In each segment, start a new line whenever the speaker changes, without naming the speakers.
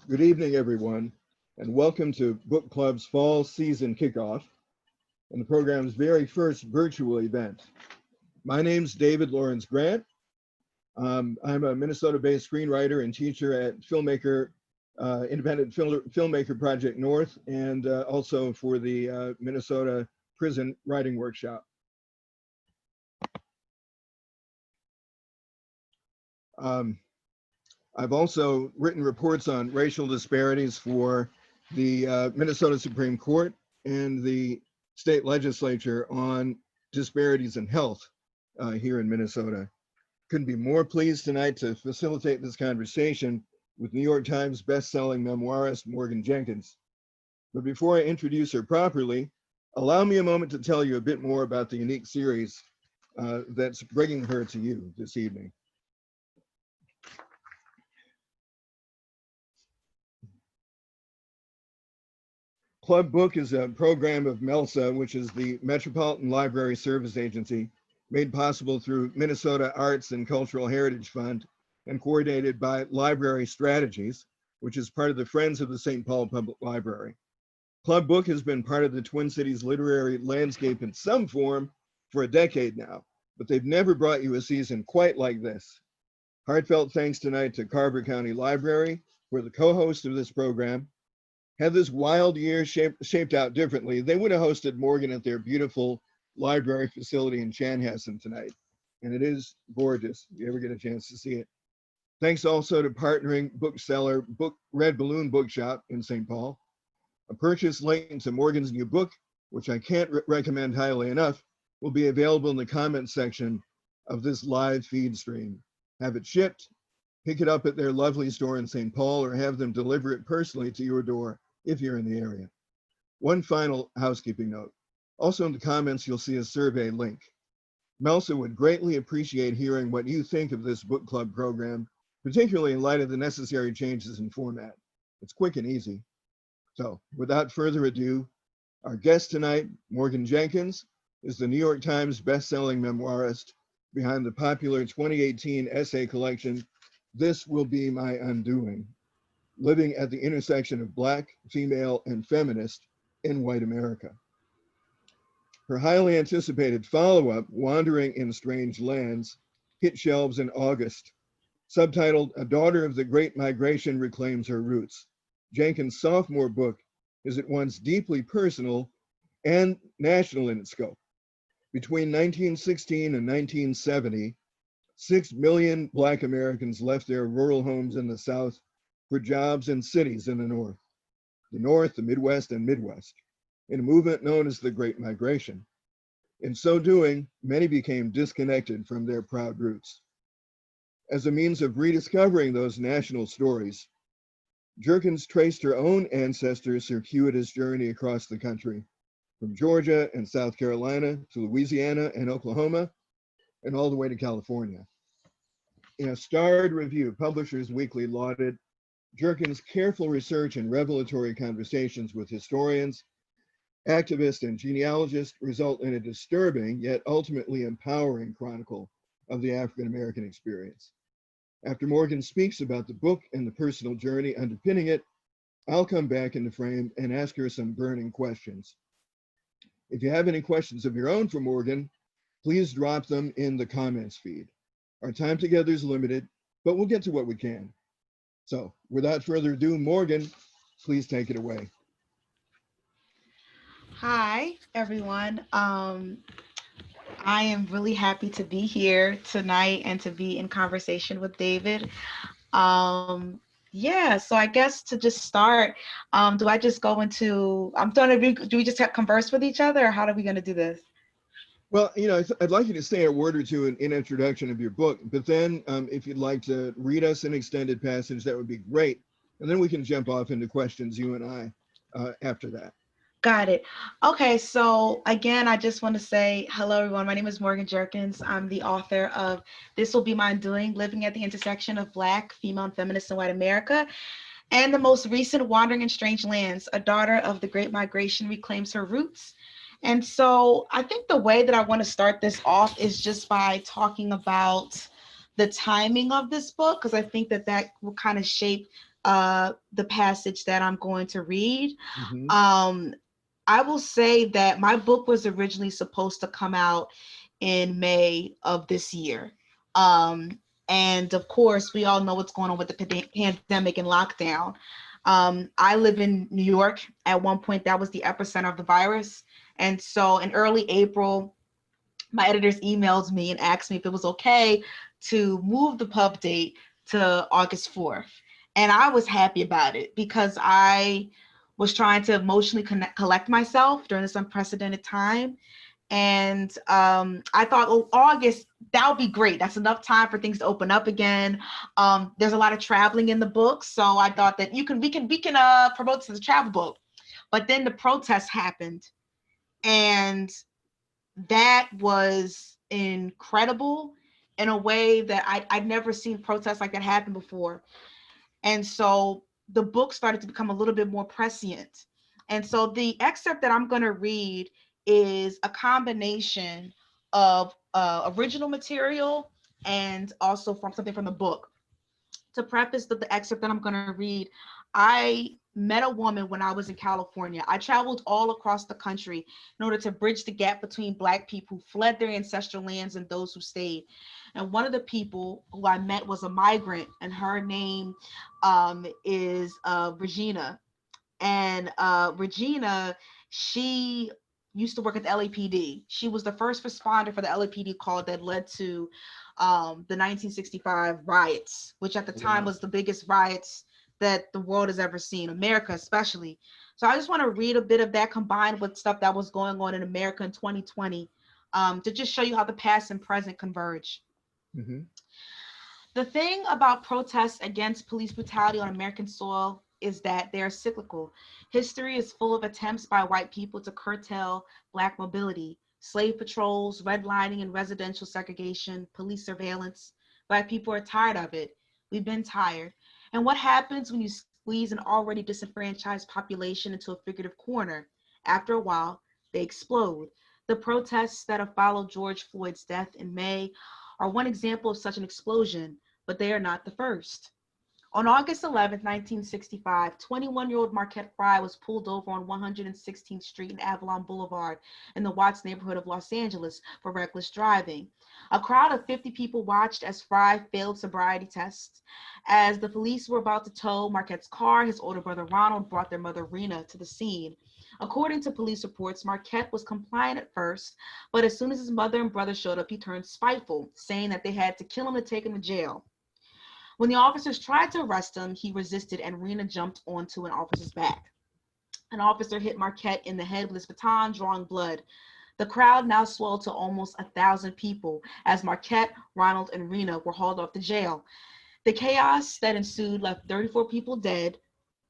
Good evening, everyone, and welcome to Book Club's fall season kickoff and the program's very first virtual event. My name's David Lawrence Grant. I'm a Minnesota-based screenwriter and teacher at Independent Filmmaker Project North, and also for the Minnesota Prison Writing Workshop. I've also written reports on racial disparities for the Minnesota Supreme Court and the state legislature on disparities in health here in Minnesota. Couldn't be more pleased tonight to facilitate this conversation with New York Times bestselling memoirist Morgan Jerkins. But before I introduce her properly, allow me a moment to tell you a bit more about the unique series that's bringing her to you this evening. Club Book is a program of MELSA, which is the Metropolitan Library Service Agency, made possible through Minnesota Arts and Cultural Heritage Fund and coordinated by Library Strategies, which is part of the Friends of the St. Paul Public Library. Club Book has been part of the Twin Cities literary landscape in some form for a decade now, but they've never brought you a season quite like this. Heartfelt thanks tonight to Carver County Library, who are the co-host of this program. Had this wild year shaped out differently, they would have hosted Morgan at their beautiful library facility in Chanhassen tonight. And it is gorgeous, if you ever get a chance to see it. Thanks also to partnering bookseller Red Balloon Bookshop in St. Paul. A purchase link to Morgan's new book, which I can't recommend highly enough, will be available in the comments section of this live feed stream. Have it shipped, pick it up at their lovely store in St. Paul, or have them deliver it personally to your door if you're in the area. One final housekeeping note. Also in the comments, you'll see a survey link. MELSA would greatly appreciate hearing what you think of this book club program, particularly in light of the necessary changes in format. It's quick and easy. So without further ado, our guest tonight, Morgan Jerkins, is the New York Times bestselling memoirist behind the popular 2018 essay collection, This Will Be My Undoing: Living at the Intersection of Black, Female, and Feminist in White America. Her highly anticipated follow-up, Wandering in Strange Lands, hit shelves in August. Subtitled A Daughter of the Great Migration Reclaims Her Roots, Jenkins' sophomore book is at once deeply personal and national in its scope. Between 1916 and 1970, 6 million Black Americans left their rural homes in the South for jobs in cities in the North, the Midwest, and Midwest, in a movement known as the Great Migration. In so doing, many became disconnected from their proud roots. As a means of rediscovering those national stories, Jerkins traced her own ancestors' circuitous journey across the country, from Georgia and South Carolina to Louisiana and Oklahoma, and all the way to California. In a starred review, Publishers Weekly lauded Jerkins' careful research and revelatory conversations with historians, activists, and genealogists result in a disturbing yet ultimately empowering chronicle of the African-American experience. After Morgan speaks about the book and the personal journey underpinning it, I'll come back into frame and ask her some burning questions. If you have any questions of your own for Morgan, please drop them in the comments feed. Our time together is limited, but we'll get to what we can. So without further ado, Morgan, please take it away.
Hi, everyone. I am really happy to be here tonight and to be in conversation with David. Yeah, so I guess to just start, do I just go into, do we just converse with each other, or how are we going to do this?
Well, I'd like you to say a word or two in introduction of your book, but then if you'd like to read us an extended passage, that would be great. And then we can jump off into questions, you and I, after that.
Got it. Okay, so again, I just want to say hello, everyone. My name is Morgan Jerkins. I'm the author of This Will Be My Undoing: Living at the Intersection of Black, Female, and Feminist in White America, and the most recent, Wandering in Strange Lands: A Daughter of the Great Migration Reclaims Her Roots. And so I think the way that I want to start this off is just by talking about the timing of this book, because I think that will kind of shape the passage that I'm going to read.
Mm-hmm.
I will say that my book was originally supposed to come out in May of this year. Um, and of course, we all know what's going on with the pandemic and lockdown. I live in New York. At one point, that was the epicenter of the virus. And so in early April, my editors emailed me and asked me if it was okay to move the pub date to August 4th. And I was happy about it because I was trying to emotionally collect myself during this unprecedented time. And I thought, oh, August, that would be great. That's enough time for things to open up again. There's a lot of traveling in the book, so I thought that we can promote this as a travel book. But then the protests happened, and that was incredible in a way that I'd never seen protests like that happen before. And so the book started to become a little bit more prescient. And so the excerpt that I'm going to read is a combination of original material and also from something from the book. To preface the excerpt that I'm going to read, I met a woman when I was in California. I traveled all across the country in order to bridge the gap between Black people who fled their ancestral lands and those who stayed. And one of the people who I met was a migrant, and her name is Regina. And Regina, she used to work at the LAPD. She was the first responder for the LAPD call that led to the 1965 riots, which at the time
Wow.
was the biggest riots that the world has ever seen, America especially. So I just want to read a bit of that combined with stuff that was going on in America in 2020 to just show you how the past and present converge.
Mm-hmm.
The thing about protests against police brutality on American soil is that they are cyclical. History is full of attempts by white people to curtail Black mobility, slave patrols, redlining and residential segregation, police surveillance. Black people are tired of it. We've been tired. And what happens when you squeeze an already disenfranchised population into a figurative corner? After a while, they explode. The protests that have followed George Floyd's death in May are one example of such an explosion, but they are not the first. On August 11, 1965, 21-year-old Marquette Fry was pulled over on 116th Street and Avalon Boulevard in the Watts neighborhood of Los Angeles for reckless driving. A crowd of 50 people watched as Fry failed sobriety tests. As the police were about to tow Marquette's car, his older brother Ronald brought their mother Rena to the scene. According to police reports, Marquette was compliant at first, but as soon as his mother and brother showed up, he turned spiteful, saying that they had to kill him to take him to jail. When the officers tried to arrest him, he resisted and Rena jumped onto an officer's back. An officer hit Marquette in the head with his baton, drawing blood. The crowd now swelled to almost 1,000 people as Marquette, Ronald, and Rena were hauled off to jail. The chaos that ensued left 34 people dead,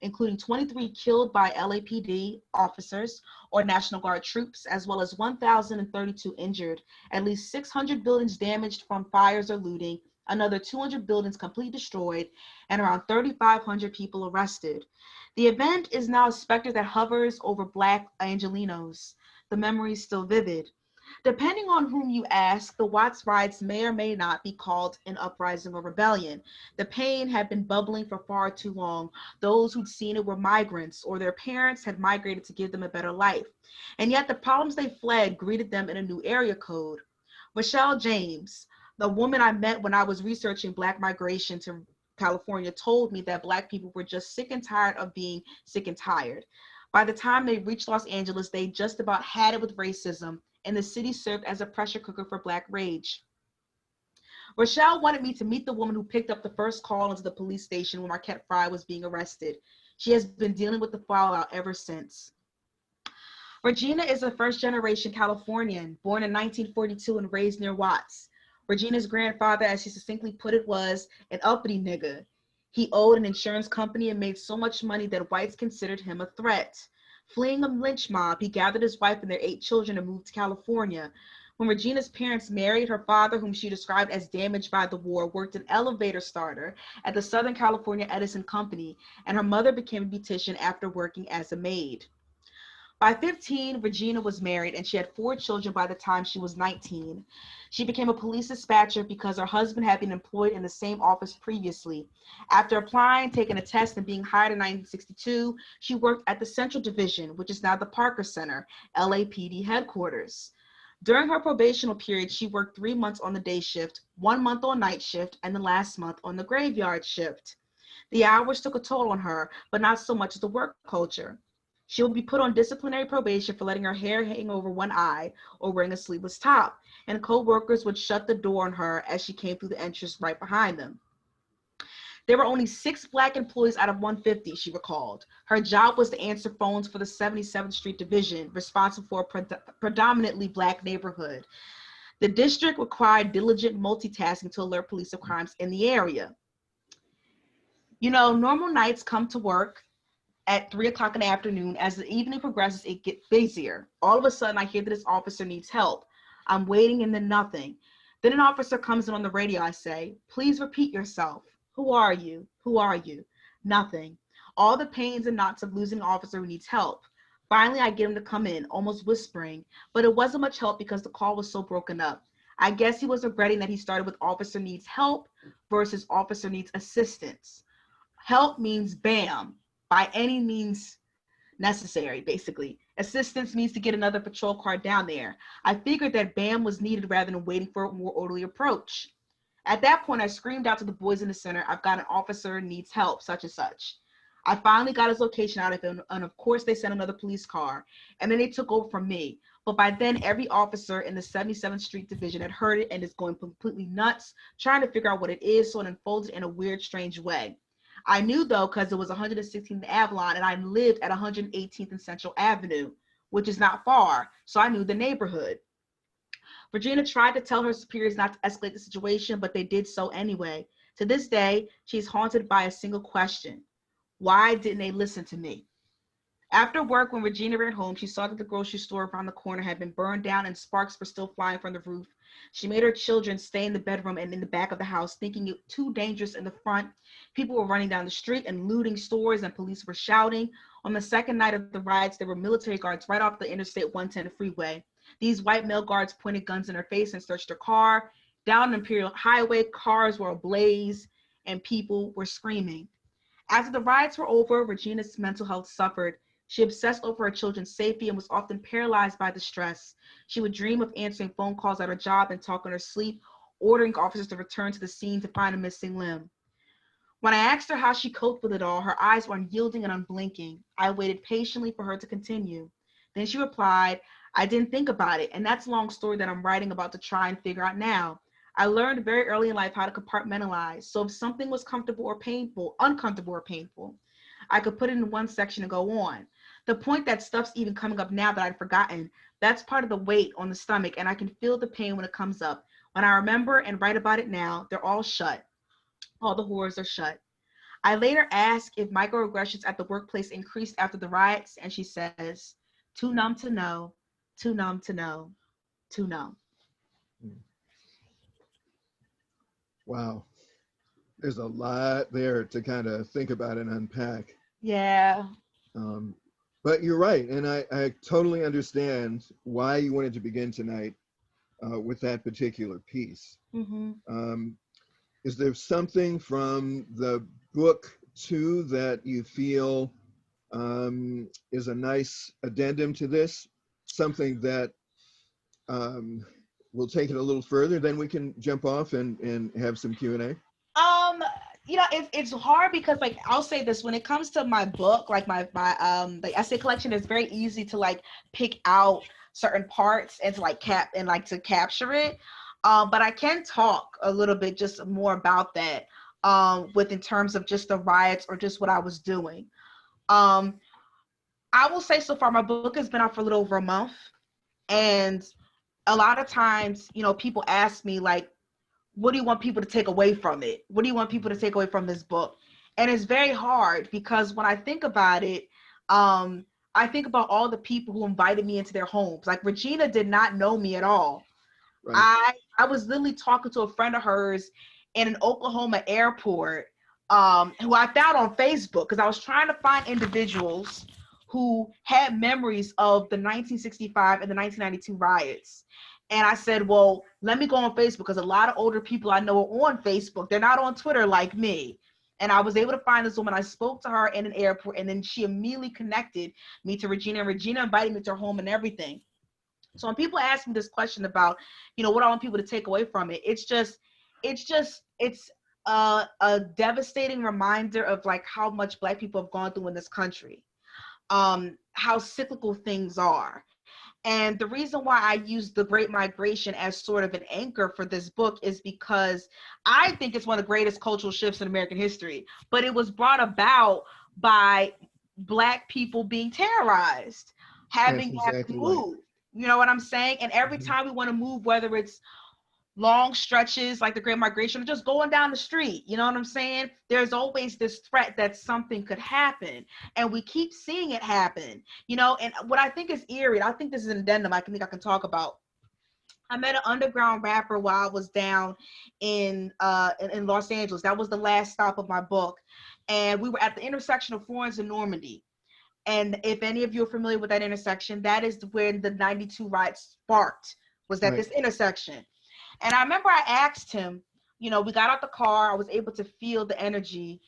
including 23 killed by LAPD officers or National Guard troops, as well as 1,032 injured, at least 600 buildings damaged from fires or looting, another 200 buildings completely destroyed, and around 3,500 people arrested. The event is now a specter that hovers over Black Angelenos. The memory is still vivid. Depending on whom you ask, the Watts riots may or may not be called an uprising or rebellion. The pain had been bubbling for far too long. Those who'd seen it were migrants, or their parents had migrated to give them a better life. And yet the problems they fled greeted them in a new area code. Michelle James, the woman I met when I was researching Black migration to California, told me that Black people were just sick and tired of being sick and tired. By the time they reached Los Angeles, they just about had it with racism, and the city served as a pressure cooker for Black rage. Rochelle wanted me to meet the woman who picked up the first call into the police station when Marquette Fry was being arrested. She has been dealing with the fallout ever since. Regina is a first-generation Californian, born in 1942 and raised near Watts. Regina's grandfather, as she succinctly put it, was an uppity nigga. He owed an insurance company and made so much money that whites considered him a threat. Fleeing a lynch mob, he gathered his wife and their 8 children and moved to California. When Regina's parents married, her father, whom she described as damaged by the war, worked an elevator starter at the Southern California Edison Company, and her mother became a beautician after working as a maid. By 15, Regina was married and she had 4 children by the time she was 19. She became a police dispatcher because her husband had been employed in the same office previously. After applying, taking a test, and being hired in 1962, she worked at the Central Division, which is now the Parker Center, LAPD headquarters. During her probational period, she worked 3 months on the day shift, 1 month on night shift, and the last month on the graveyard shift. The hours took a toll on her, but not so much as the work culture. She will be put on disciplinary probation for letting her hair hang over one eye or wearing a sleeveless top, and co-workers would shut the door on her as she came through the entrance right behind them. There were only 6 Black employees out of 150, she recalled. Her job was to answer phones for the 77th Street Division, responsible for a predominantly Black neighborhood. The district required diligent multitasking to alert police of crimes in the area. You know, normal nights come to work at 3 o'clock in the afternoon. As the evening progresses, it gets busier. All of a sudden, I hear that this officer needs help. I'm waiting and then nothing. Then an officer comes in on the radio. I say, please repeat yourself. Who are you? Who are you? Nothing. All the pains and knots of losing an officer who needs help. Finally, I get him to come in, almost whispering, but it wasn't much help because the call was so broken up. I guess he was regretting that he started with officer needs help versus officer needs assistance. Help means bam, by any means necessary, basically. Assistance means to get another patrol car down there. I figured that bam was needed rather than waiting for a more orderly approach. At that point, I screamed out to the boys in the center, I've got an officer needs help, such and such. I finally got his location out of him, and of course they sent another police car, and then they took over from me. But by then, every officer in the 77th Street Division had heard it and is going completely nuts, trying to figure out what it is, so it unfolded in a weird, strange way. I knew, though, because it was 116th and Avalon, and I lived at 118th and Central Avenue, which is not far, so I knew the neighborhood. Regina tried to tell her superiors not to escalate the situation, but they did so anyway. To this day, she's haunted by a single question. Why didn't they listen to me? After work, when Regina ran home, she saw that the grocery store around the corner had been burned down and sparks were still flying from the roof. She made her children stay in the bedroom and in the back of the house, thinking it too dangerous in the front. People were running down the street and looting stores, and police were shouting. On the second night of the riots, there were military guards right off the Interstate 110 freeway. These white male guards pointed guns in her face and searched her car. Down Imperial Highway, cars were ablaze and people were screaming. After the riots were over, Regina's mental health suffered. She obsessed over her children's safety and was often paralyzed by the stress. She would dream of answering phone calls at her job and talk in her sleep, ordering officers to return to the scene to find a missing limb. When I asked her how she coped with it all, her eyes were unyielding and unblinking. I waited patiently for her to continue. Then she replied, I didn't think about it, and that's a long story that I'm writing about to try and figure out now. I learned very early in life how to compartmentalize. So if something was comfortable or painful, uncomfortable or painful, I could put it in one section and go on. The point that stuff's even coming up now that I'd forgotten, that's part of the weight on the stomach, and I can feel the pain when it comes up. When I remember and write about it now, they're all shut. All the horrors are shut. I later asked if microaggressions at the workplace increased after the riots, and she says, too numb to know, too numb to know, too numb.
Wow. There's a lot there to kind of think about and unpack.
Yeah.
But you're right. And I totally understand why you wanted to begin tonight with that particular piece.
Mm-hmm.
Is there something from the book too that you feel is a nice addendum to this? Something that we'll take it a little further, then we can jump off and have some Q&A.
You know, it's hard because, like, I'll say this, when it comes to my book, like my like essay collection, it's very easy to like pick out certain parts and to like to capture it. But I can talk a little bit just more about that with in terms of just the riots or just what I was doing. I will say so far my book has been out for a little over a month, and a lot of times, you know, people ask me like, what do you want people to take away from it? What do you want people to take away from this book? And it's very hard because when I think about it, I think about all the people who invited me into their homes. Like Regina did not know me at all. Right. I was literally talking to a friend of hers in an Oklahoma airport who I found on Facebook because I was trying to find individuals who had memories of the 1965 and the 1992 riots. And I said, well, let me go on Facebook, because a lot of older people I know are on Facebook. They're not on Twitter like me. And I was able to find this woman. I spoke to her in an airport, and then she immediately connected me to Regina, and Regina invited me to her home and everything. So when people ask me this question about, what I want people to take away from it, it's a devastating reminder of like how much Black people have gone through in this country, how cyclical things are. And the reason why I use the Great Migration as sort of an anchor for this book is because I think it's one of the greatest cultural shifts in American history, but it was brought about by Black people being terrorized,
That's
having to have to
exactly right.
move. You know what I'm saying? And every
Mhm.
time we want to move, whether it's long stretches like the Great Migration or just going down the street, you know what I'm saying? There's always this threat that something could happen, and we keep seeing it happen, and what I think is eerie, I think this is an addendum I think I can talk about. I met an underground rapper while I was down in Los Angeles. That was the last stop of my book, and we were at the intersection of Florence and Normandy. And if any of you are familiar with that intersection, that is when the 92 riots sparked, was at
Right.
this intersection. And I remember I asked him, we got out the car, I was able to feel the energy,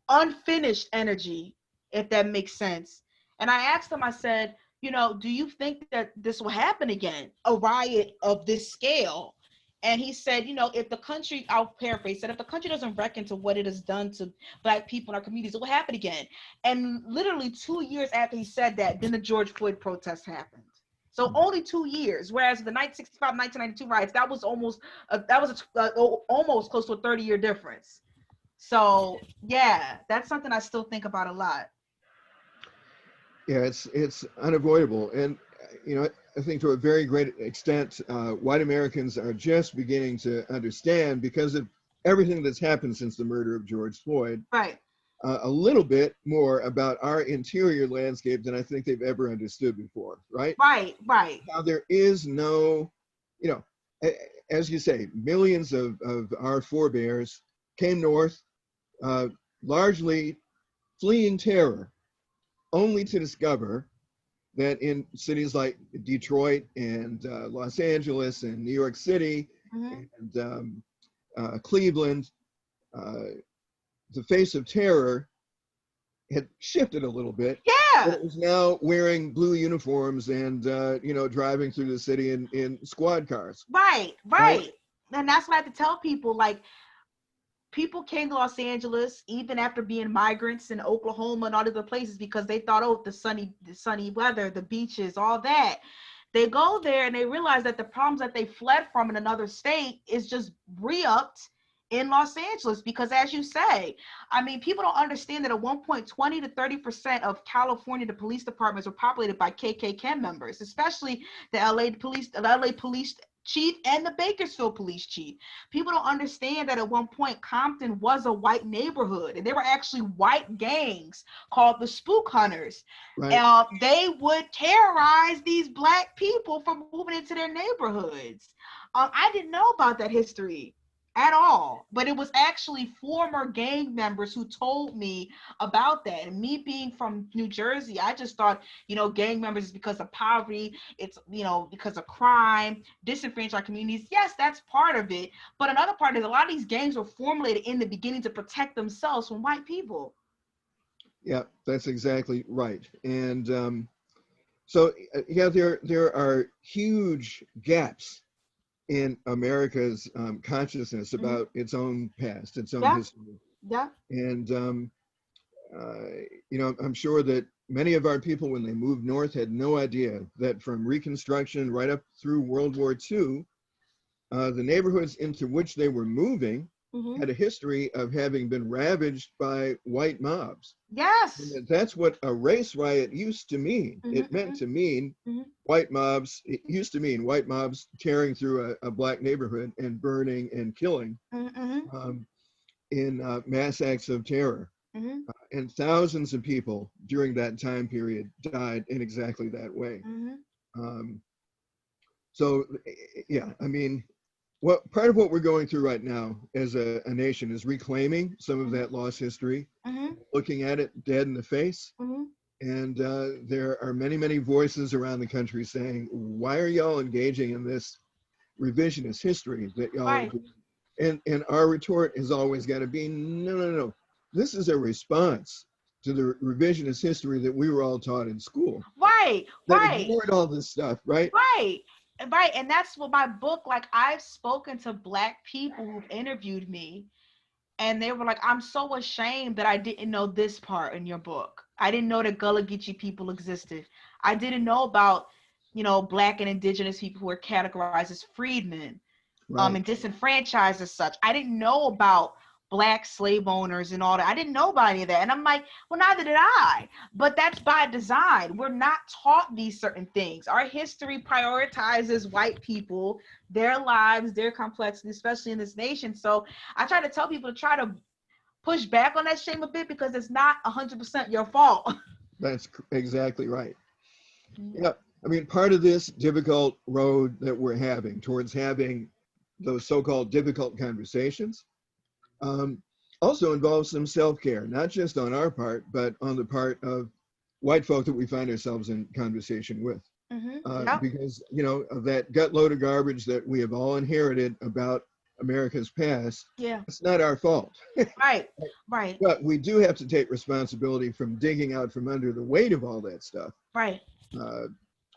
unfinished energy, if that makes sense. And I asked him, I said, do you think that this will happen again, a riot of this scale? And he said, if the country, I'll paraphrase, said, if the country doesn't reckon to what it has done to Black people in our communities, it will happen again. And literally 2 years after he said that, then the George Floyd protest happened. So only 2 years, whereas the 1965, 1992 riots, that was almost close to a 30-year difference. So yeah, that's something I still think about a lot.
Yeah, it's unavoidable, and I think to a very great extent, white Americans are just beginning to understand, because of everything that's happened since the murder of George Floyd,
Right.
a little bit more about our interior landscape than I think they've ever understood before. Right?
Right.
How there is no, you know, as you say, millions of our forebears came north, uh, largely fleeing terror, only to discover that in cities like Detroit and Los Angeles and New York City
Mm-hmm.
and Cleveland, the face of terror had shifted a little bit.
Yeah.
It was now wearing blue uniforms and driving through the city in squad cars.
Right. And that's what I have to tell people. Like, people came to Los Angeles even after being migrants in Oklahoma and all other places because they thought, oh, the sunny weather, the beaches, all that. They go there and they realize that the problems that they fled from in another state is just re-upped in Los Angeles, because as you say, I mean, people don't understand that at one point 20 to 30% of California, the police departments were populated by KKK members, especially the LA police chief and the Bakersfield police chief. People don't understand that at one point Compton was a white neighborhood, and there were actually white gangs called the Spook Hunters.
Right.
They would terrorize these Black people from moving into their neighborhoods. I didn't know about that history at all, but it was actually former gang members who told me about that. And me being from New Jersey, I just thought, gang members is because of poverty, it's, because of crime, disenfranchised communities. Yes, that's part of it, but another part is a lot of these gangs were formulated in the beginning to protect themselves from white people.
Yeah, that's exactly right. And so yeah, there are huge gaps in America's consciousness
Mm-hmm.
about its own past, its own
Yeah,
history.
yeah.
And I'm sure that many of our people, when they moved north, had no idea that from Reconstruction right up through World War II, the neighborhoods into which they were moving
Mm-hmm.
had a history of having been ravaged by white mobs.
Yes.
And that's what a race riot used to mean.
Mm-hmm.
It meant to mean
Mm-hmm.
white mobs. It used to mean white mobs tearing through a Black neighborhood and burning and killing
Mm-hmm.
in mass acts of terror.
Mm-hmm.
And thousands of people during that time period died in exactly that way.
Mm-hmm.
Um, so, yeah, I mean, part of what we're going through right now as a nation is reclaiming some of that lost history,
Mm-hmm.
looking at it dead in the face,
Mm-hmm.
And there are many, many voices around the country saying, why are y'all engaging in this revisionist history that y'all are
Right.
doing? And our retort has always got to be, no, no, no. This is a response to the revisionist history that we were all taught in school.
Right.
That
Right.
ignored all this stuff, right?
Right. Right. And that's what my book, like, I've spoken to Black people who've interviewed me, and they were like, I'm so ashamed that I didn't know this part in your book. I didn't know that Gullah Geechee people existed. I didn't know about, Black and indigenous people who were categorized as freedmen,
Right.
and disenfranchised as such. I didn't know about Black slave owners and all that. I didn't know about any of that. And I'm like, well, neither did I. But that's by design. We're not taught these certain things. Our history prioritizes white people, their lives, their complexity, especially in this nation. So I try to tell people to try to push back on that shame a bit, because it's not 100% your fault.
That's exactly right. Yeah. I mean, part of this difficult road that we're having towards having those so-called difficult conversations also involves some self-care, not just on our part, but on the part of white folk that we find ourselves in conversation with.
Yep.
Because, of that gut load of garbage that we have all inherited about America's past,
Yeah.
it's not our fault.
Right. Right.
But we do have to take responsibility from digging out from under the weight of all that stuff.
Right.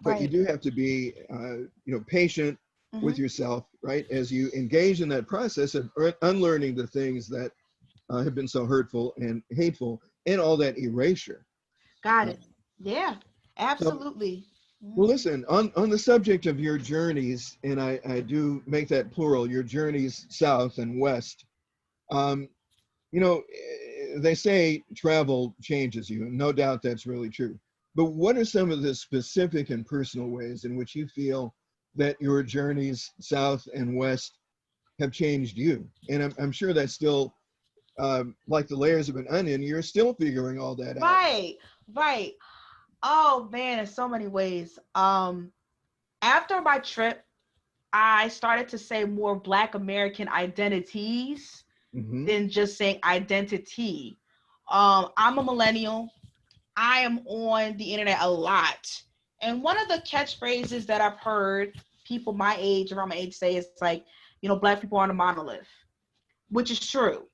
But you do have to be, patient with yourself, right? As you engage in that process of unlearning the things that have been so hurtful and hateful, and all that erasure.
Got it. Yeah, absolutely.
Well, listen, on the subject of your journeys, and I do make that plural, your journeys south and west, they say travel changes you, and no doubt that's really true. But what are some of the specific and personal ways in which you feel that your journeys south and west have changed you? And I'm sure that's still like the layers of an onion, you're still figuring all that out.
Right, right. Oh man, in so many ways. After my trip, I started to say more Black American identities than just saying identity. I'm a millennial. I am on the internet a lot. And one of the catchphrases that I've heard people my age, around my age, say is like, Black people aren't a monolith, which is true.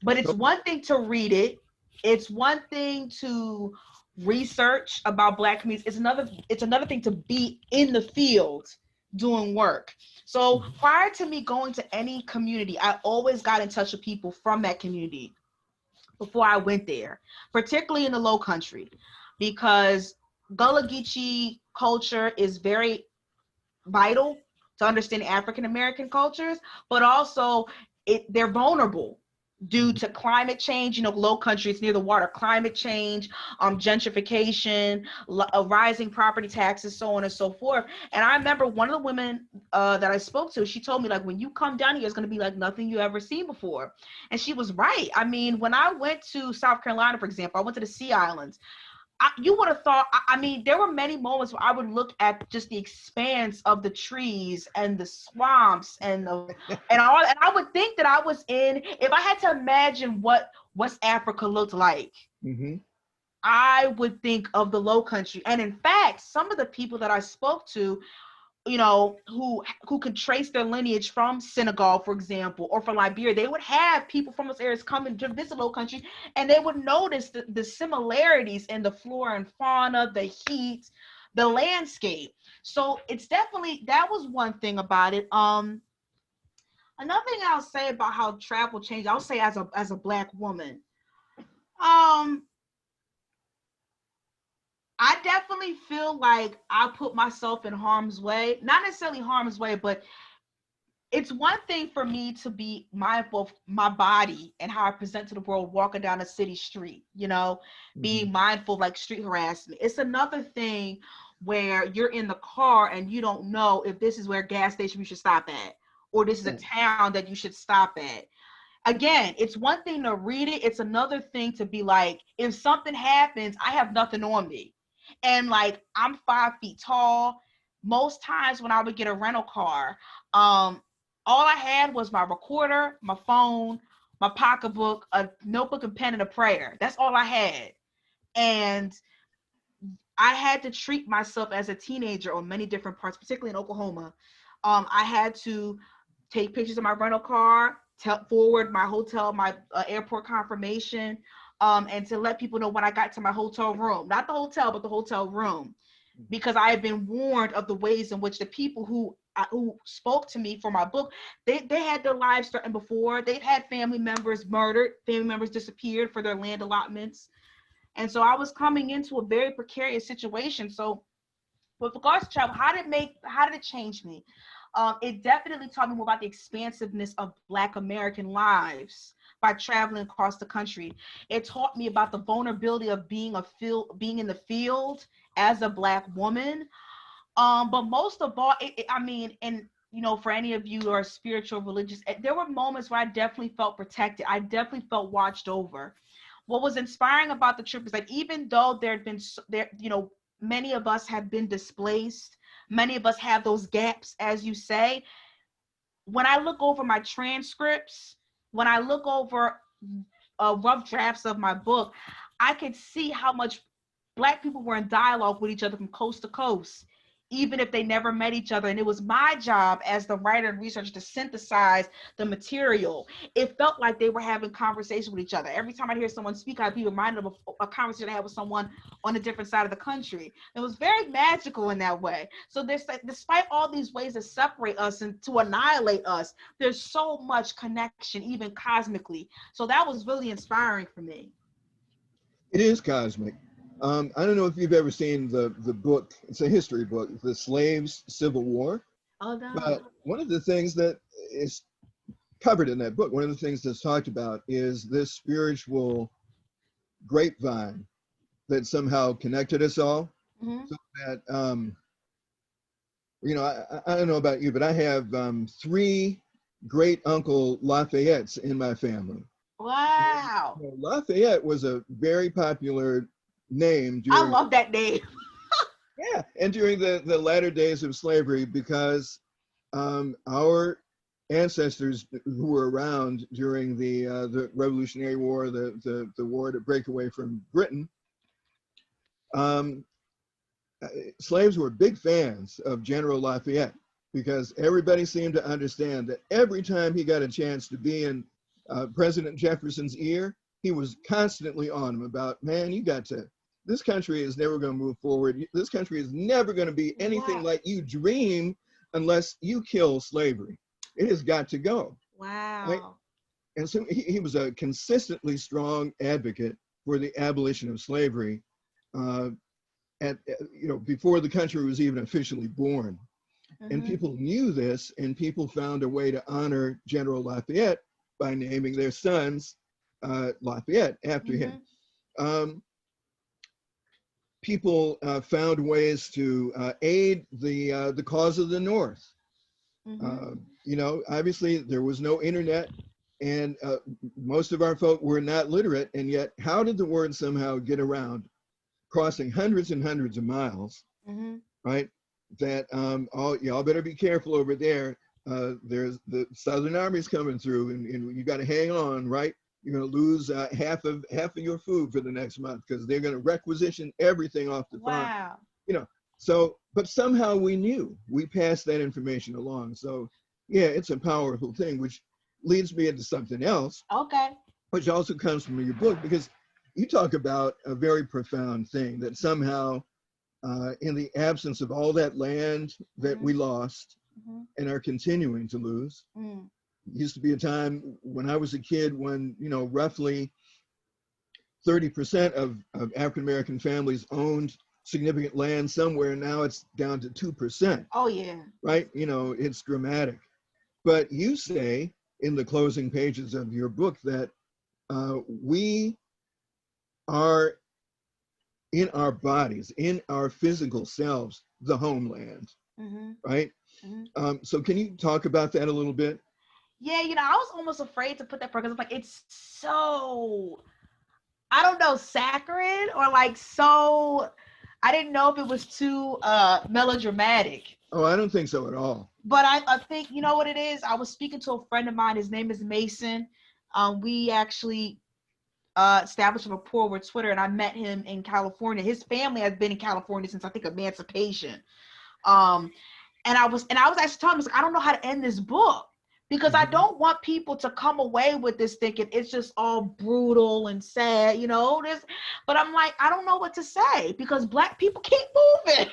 But it's one thing to read it. It's one thing to research about Black communities. It's another thing to be in the field doing work. So prior to me going to any community, I always got in touch with people from that community before I went there, particularly in the Low Country, because Gullah Geechee culture is very vital to understand African American cultures, but also they're vulnerable due to climate change. Low country, it's near the water, climate change, gentrification, rising property taxes, so on and so forth. And I remember one of the women that I spoke to, she told me, like, when you come down here, it's going to be like nothing you ever seen before. And she was right. I mean, when I went to South Carolina, for example, I went to the Sea Islands. You would have thought, there were many moments where I would look at just the expanse of the trees and the swamps and I would think that I was if I had to imagine what West Africa looked like, I would think of the Low Country. And in fact, some of the people that I spoke to, who could trace their lineage from Senegal, for example, or from Liberia, they would have people from those areas coming to visit Low Country, and they would notice the similarities in the flora and fauna, the heat, the landscape. So it's definitely, that was one thing about it. Another thing I'll say about how travel changed, I'll say as a Black woman, I definitely feel like I put myself in harm's way, not necessarily harm's way, but it's one thing for me to be mindful of my body and how I present to the world walking down a city street, being mindful of like street harassment. It's another thing where you're in the car and you don't know if this is where a gas station you should stop at, or this is a town that you should stop at. Again, it's one thing to read it. It's another thing to be like, if something happens, I have nothing on me. And like, I'm 5 feet tall. Most times when I would get a rental car, all I had was my recorder, my phone, my pocketbook, a notebook and pen, and a prayer. That's all I had. And I had to treat myself as a teenager on many different parts, particularly in Oklahoma. I had to take pictures of my rental car, forward my hotel, my airport confirmation, and to let people know when I got to my hotel room, not the hotel, but the hotel room, because I had been warned of the ways in which the people who spoke to me for my book, they had their lives threatened before. They'd had family members murdered, family members disappeared for their land allotments. And so I was coming into a very precarious situation. So with regards to travel, how did it change me? It definitely taught me more about the expansiveness of Black American lives by traveling across the country. It taught me about the vulnerability of being in the field as a Black woman. But most of all, and for any of you who are spiritual, religious, there were moments where I definitely felt protected. I definitely felt watched over. What was inspiring about the trip is that even though many of us have been displaced, many of us have those gaps, as you say. When I look over my transcripts, when I look over rough drafts of my book, I could see how much Black people were in dialogue with each other from coast to coast, even if they never met each other. And it was my job as the writer and researcher to synthesize the material. It felt like they were having conversation with each other. Every time I hear someone speak, I'd be reminded of a conversation I had with someone on a different side of the country. It was very magical in that way. So despite all these ways that separate us and to annihilate us, there's so much connection, even cosmically. So that was really inspiring for me.
It is cosmic. I don't know if you've ever seen the book. It's a history book, The Slaves' Civil War.
Oh, no.
But one of the things that is covered in that book, one of the things that's talked about is this spiritual grapevine that somehow connected us all.
Mm-hmm.
So that, I don't know about you, but I have 3 great uncle Lafayettes in my family.
Wow.
And, Lafayette was a very popular name
I love that name.
Yeah, and during the latter days of slavery, because our ancestors who were around during the Revolutionary War, the war to break away from Britain, slaves were big fans of General Lafayette, because everybody seemed to understand that every time he got a chance to be in President Jefferson's ear, he was constantly on him about, man, this country is never going to move forward. This country is never going to be anything like you dream unless you kill slavery. It has got to go.
Wow.
Right? And so he was a consistently strong advocate for the abolition of slavery before the country was even officially born. Mm-hmm. And people knew this, and people found a way to honor General Lafayette by naming their sons Lafayette after him. People found ways to aid the cause of the North. Obviously there was no internet, and most of our folk were not literate, and yet how did the word somehow get around, crossing hundreds and hundreds of miles, right? That y'all better be careful over there. There's the Southern Army's coming through, and you got to hang on, right? You're going to lose half of your food for the next month, because they're going to requisition everything off the farm.
Wow.
So, but somehow we passed that information along. So yeah, it's a powerful thing, which leads me into something else.
Okay.
Which also comes from your book, because you talk about a very profound thing, that somehow in the absence of all that land that we lost and are continuing to lose, used to be a time when I was a kid when, roughly 30% of African-American families owned significant land somewhere. Now it's down to 2%.
Oh, yeah.
Right? It's dramatic. But you say in the closing pages of your book that we are, in our bodies, in our physical selves, the homeland, right? So can you talk about that a little bit?
Yeah, I was almost afraid to put that because it's so, I don't know, sacred, or so, I didn't know if it was too melodramatic.
Oh, I don't think so at all.
But I think, you know what it is? I was speaking to a friend of mine. His name is Mason. We actually established a rapport with Twitter, and I met him in California. His family has been in California since I think emancipation. And I was actually telling him, I was like, I don't know how to end this book, because I don't want people to come away with this thinking it's just all brutal and sad, you know. But I'm like, I don't know what to say, because Black people keep moving.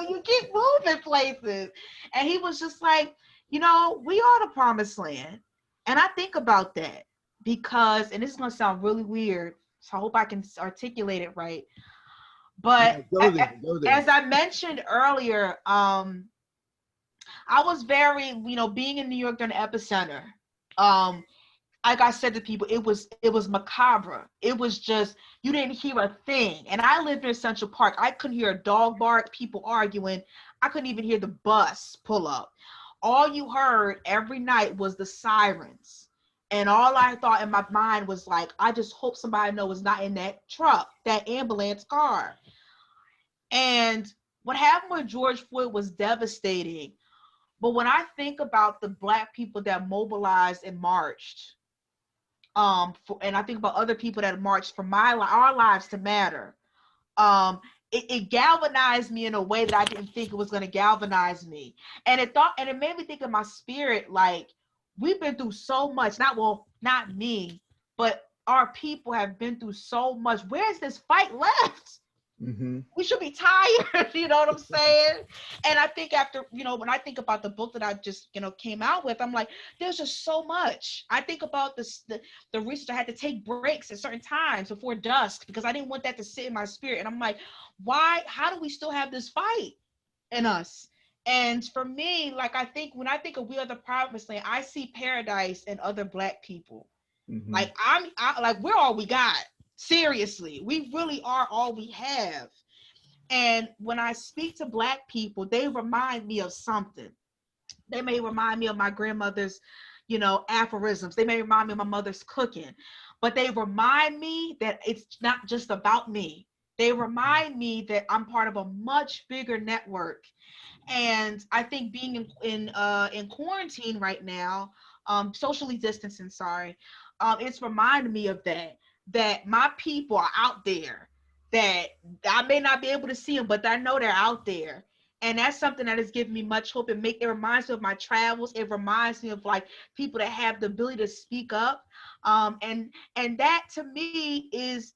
You keep moving places. And he was just like, you know, we are the promised land. And I think about that because, and this is going to sound really weird, so I hope I can articulate it right. But
go there.
As I mentioned earlier, I was very, you know, being in New York during the epicenter. Like I said to people, it was macabre. It was just, you didn't hear a thing. And I lived in Central Park. I couldn't hear a dog bark, people arguing. I couldn't even hear the bus pull up. All you heard every night was the sirens. And all I thought in my mind was like, I just hope somebody knows not in that truck, that ambulance car. And what happened with George Floyd was devastating. But when I think about the Black people that mobilized and marched, and I think about other people that marched for our lives to matter, it galvanized me in a way that I didn't think it was going to galvanize me. And it made me think of my spirit, like, we've been through so much, not me, but our people have been through so much. Where's this fight left? We should be tired, you know what I'm saying? And I think after, you know, when I think about the book that I just, you know, came out with, I'm like, there's just so much. I think about the research. I had to take breaks at certain times before dusk because I didn't want that to sit in my spirit. And I'm like, how do we still have this fight in us? And for me, like, I think when I think of We Are the Promised Land, I see paradise in other Black people. Like, like, we're all we got. Seriously, we really are all we have. And when I speak to Black people, they remind me of something. They may remind me of my grandmother's, you know, aphorisms. They may remind me of my mother's cooking, but they remind me that it's not just about me. They remind me that I'm part of a much bigger network. And I think being in quarantine right now, socially distancing, sorry, it's reminded me of that my people are out there, that I may not be able to see them, but I know they're out there. And that's something that has given me much hope. It reminds me of my travels. It reminds me of, like, people that have the ability to speak up. And that to me is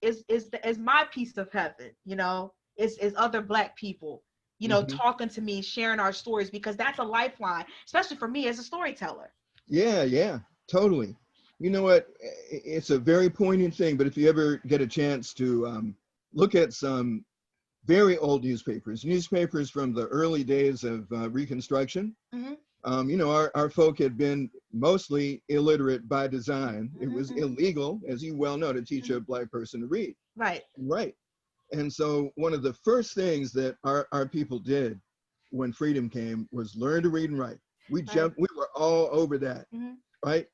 my piece of heaven, you know, is other Black people, you know, talking to me, sharing our stories, because that's a lifeline, especially for me as a storyteller.
Yeah, totally. You know what? It's a very poignant thing, but if you ever get a chance to look at some very old newspapers from the early days of Reconstruction, you know, our folk had been mostly illiterate by design. It was illegal, as you well know, to teach a Black person to read.
Right.
And so one of the first things that our people did when freedom came was learn to read and write. We were all over that, right?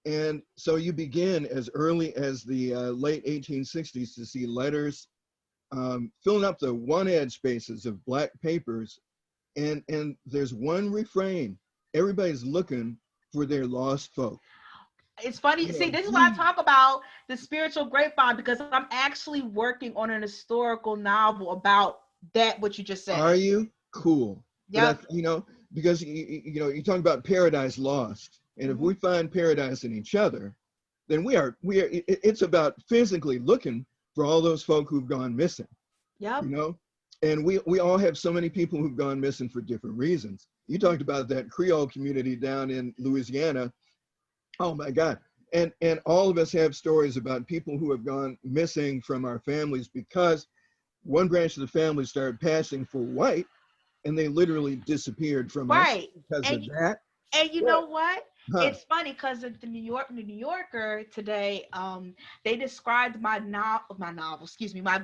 And so you begin as early as the late 1860s to see letters filling up the one-ad spaces of Black papers. And there's one refrain: everybody's looking for their lost folk.
It's funny. See, this is why I talk about the spiritual grapevine, because I'm actually working on an historical novel about that, what you just said.
Are you? Cool.
Yeah.
You know, because you know, you talk about paradise lost. And if we find paradise in each other, then we are, it's about physically looking for all those folk who've gone missing.
Yep.
You know, and we all have so many people who've gone missing for different reasons. You talked about that Creole community down in Louisiana. Oh my God. And all of us have stories about people who have gone missing from our families because one branch of the family started passing for white and they literally disappeared from us because of that.
And you know what? It's funny because the New Yorker today, they described my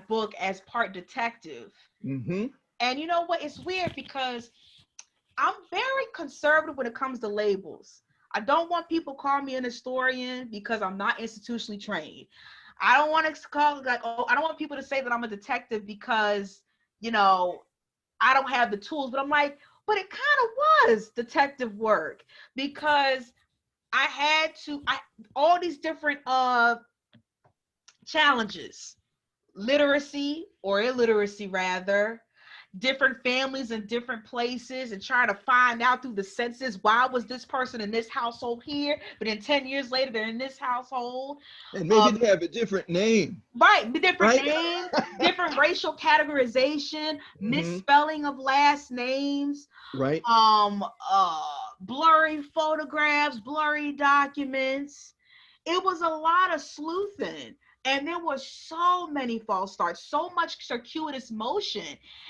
book as part detective. And you know what? It's weird because I'm very conservative when it comes to labels. I don't want people to call me an historian because I'm not institutionally trained. I don't want to call I don't want people to say that I'm a detective because, you know, I don't have the tools. But I'm like, but it kind of was detective work because I had to, all these different challenges, literacy or illiteracy rather, different families in different places, and trying to find out through the census, why was this person in this household here, but then 10 years later they're in this household.
And maybe they have a different name.
Right, different
Right?
names, different racial categorization, misspelling of last names,
right,
blurry photographs, blurry documents. It was a lot of sleuthing. And there were so many false starts, so much circuitous motion.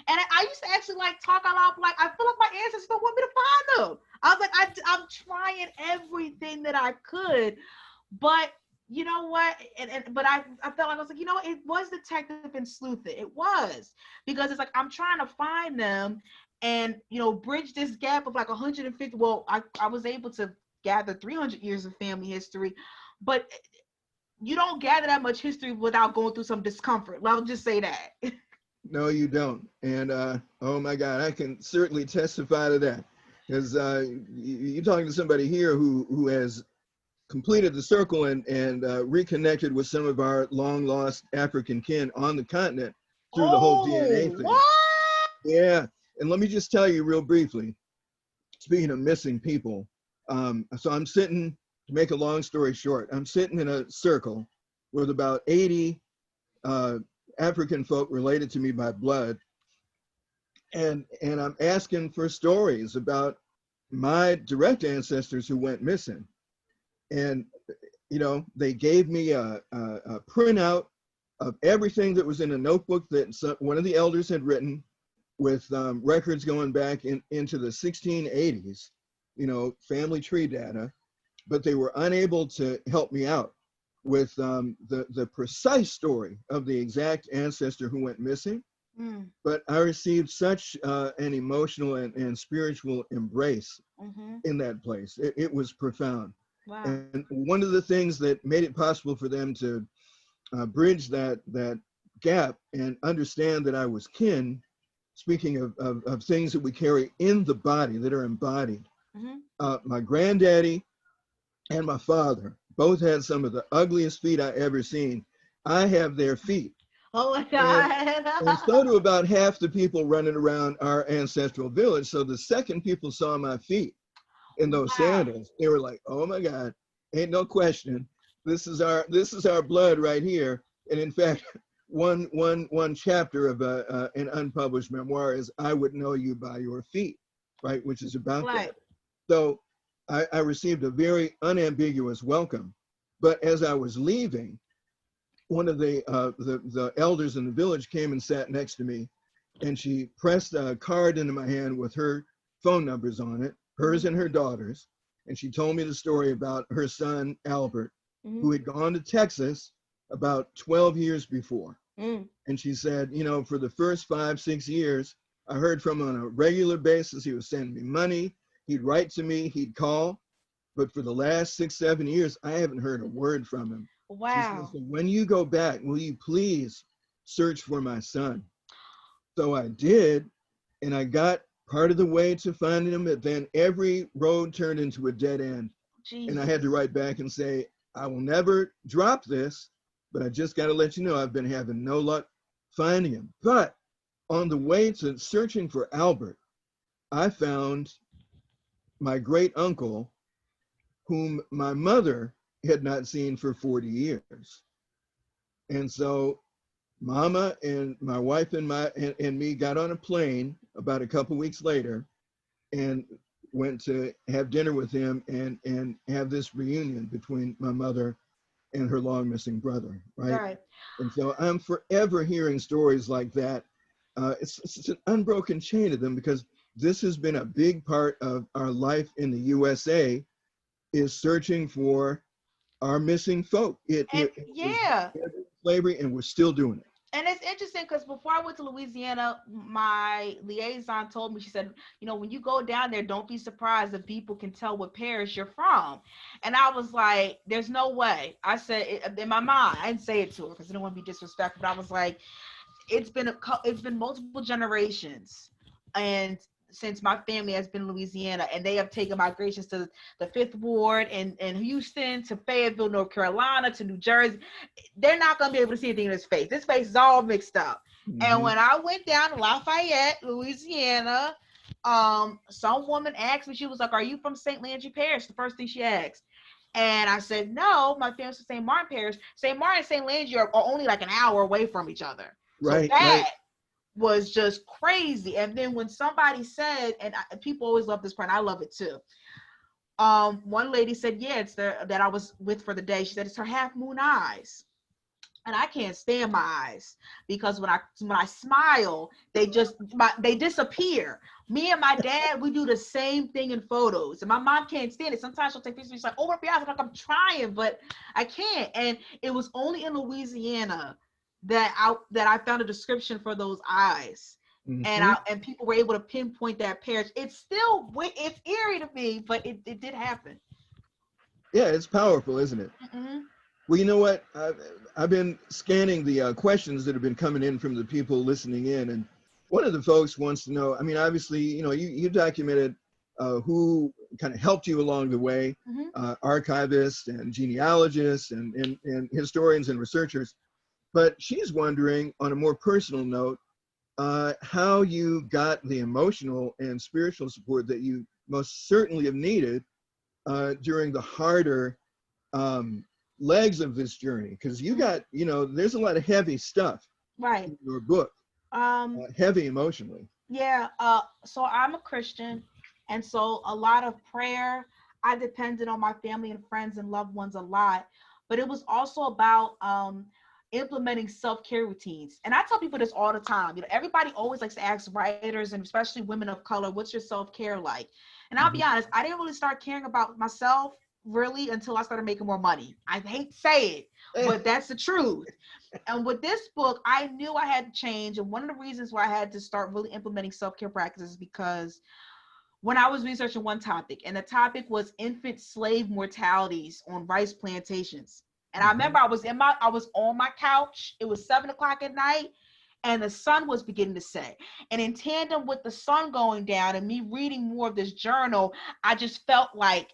And I used to actually like talk out loud, like, I feel like my ancestors don't want me to find them. I was like, I'm trying everything that I could, but you know what? But I felt like I was like, you know what? It was detective and sleuthing. It was, because it's like I'm trying to find them and, you know, bridge this gap of like 150. Well, I was able to gather 300 years of family history, but you don't gather that much history without going through some discomfort. I'll just say that.
No, you don't. And oh my God, I can certainly testify to that, because you're talking to somebody here who has completed the circle and reconnected with some of our long lost African kin on the continent through the whole DNA thing.
What?
Yeah. And let me just tell you real briefly, speaking of missing people, so I'm sitting, to make a long story short, I'm sitting in a circle with about 80 African folk related to me by blood. And I'm asking for stories about my direct ancestors who went missing. And, you know, they gave me a printout of everything that was in a notebook that one of the elders had written, with records going back into the 1680s, you know, family tree data, but they were unable to help me out with the precise story of the exact ancestor who went missing. But I received such an emotional and spiritual embrace in that place. It was profound.
Wow.
And one of the things that made it possible for them to bridge that gap and understand that I was kin, speaking of things that we carry in the body, that are embodied, my granddaddy and my father both had some of the ugliest feet I ever seen. I have their feet.
Oh my God.
And so do about half the people running around our ancestral village. So the second people saw my feet in those sandals, they were like, oh my God, ain't no question. This is our blood right here. And in fact, one chapter of an unpublished memoir is I Would Know You by Your Feet, right? Which is about that. So I received a very unambiguous welcome. But as I was leaving, one of the elders in the village came and sat next to me, and she pressed a card into my hand with her phone numbers on it, hers and her daughter's. And she told me the story about her son, Albert, who had gone to Texas about 12 years before. And she said, you know, for the first 5-6 years, I heard from him on a regular basis. He was sending me money. He'd write to me, he'd call. But for the last 6-7 years, I haven't heard a word from him.
Wow.
She said, so when you go back, will you please search for my son? So I did, and I got part of the way to finding him, but then every road turned into a dead end. Jesus. And I had to write back and say, I will never drop this, but I just got to let you know I've been having no luck finding him. But on the way to searching for Albert, I found my great uncle, whom my mother had not seen for 40 years. And so Mama and my wife and me got on a plane about a couple weeks later and went to have dinner with him and have this reunion between my mother and her long missing brother, right? And so I'm forever hearing stories like that. It's an unbroken chain of them, because this has been a big part of our life in the USA, is searching for our missing folk. It slavery, and we're still doing it.
And it's interesting because before I went to Louisiana, my liaison told me, she said, you know, when you go down there, don't be surprised if people can tell what parish you're from. And I was like, there's no way. I said, in my mind, I didn't say it to her because I didn't want to be disrespectful, but I was like, it's been multiple generations. And since my family has been in Louisiana, and they have taken migrations to the Fifth Ward and Houston, to Fayetteville, North Carolina, to New Jersey. They're not going to be able to see anything in his face. This face is all mixed up. And when I went down to Lafayette, Louisiana, some woman asked me, she was like, "Are you from St. Landry Parish?" The first thing she asked. And I said, "No, my family's from St. Martin Parish." St. Martin and St. Landry are only like an hour away from each other. So that was just crazy. And then when somebody said, and people always love this part, and I love it too. One lady said, "Yeah, it's that I was with for the day." She said, "It's her half moon eyes." And I can't stand my eyes, because when I smile, they disappear. Me and my dad, we do the same thing in photos, and my mom can't stand it. Sometimes she'll take pictures. She's like, "Open up your eyes." I'm like, "I'm trying, but I can't." And it was only in Louisiana that I found a description for those eyes, and people were able to pinpoint that parish. It's eerie to me, but it did happen.
Yeah, it's powerful, isn't it? Well, you know what? I've been scanning the questions that have been coming in from the people listening in, and one of the folks wants to know, I mean, obviously, you documented who kind of helped you along the way, archivists and genealogists and historians and researchers, but she's wondering, on a more personal note, how you got the emotional and spiritual support that you most certainly have needed during the harder legs of this journey, because you got, there's a lot of heavy stuff in your book, heavy emotionally.
So I'm a Christian, and so a lot of prayer. I depended on my family and friends and loved ones a lot, but it was also about implementing self-care routines. And I tell people this all the time. Everybody always likes to ask writers, and especially women of color, what's your self-care like? And I'll be honest, I didn't really start caring about myself really until I started making more money. I hate to say it, but that's the truth. And with this book, I knew I had to change. And one of the reasons why I had to start really implementing self-care practices, because when I was researching one topic, and the topic was infant slave mortalities on rice plantations. And I remember I was on my couch. It was 7:00 at night, and the sun was beginning to set. And in tandem with the sun going down and me reading more of this journal, I just felt like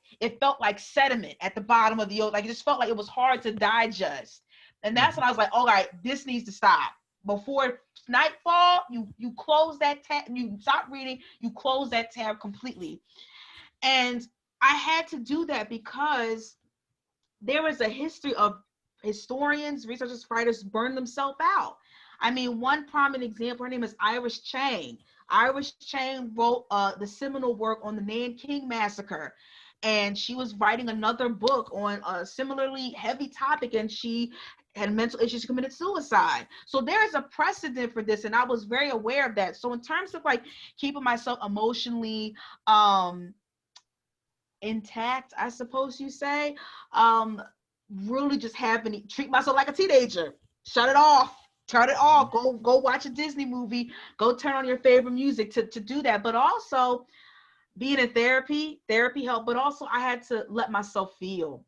sediment at the bottom of the ocean. Like, it just felt like it was hard to digest. And that's when I was like, all right, this needs to stop. Before nightfall, you close that tab, you stop reading, you close that tab completely. And I had to do that because there is a history of historians, researchers, writers burn themselves out. I mean, one prominent example, her name is Iris Chang. Iris Chang wrote the seminal work on the Nanking Massacre, and she was writing another book on a similarly heavy topic, and she had mental issues, she committed suicide. So there is a precedent for this, and I was very aware of that. So in terms of like keeping myself emotionally intact, I suppose you say, really just treat myself like a teenager. Shut it off. Turn it off. Go watch a Disney movie. Go turn on your favorite music to do that. But also being in therapy helped. But also I had to let myself feel,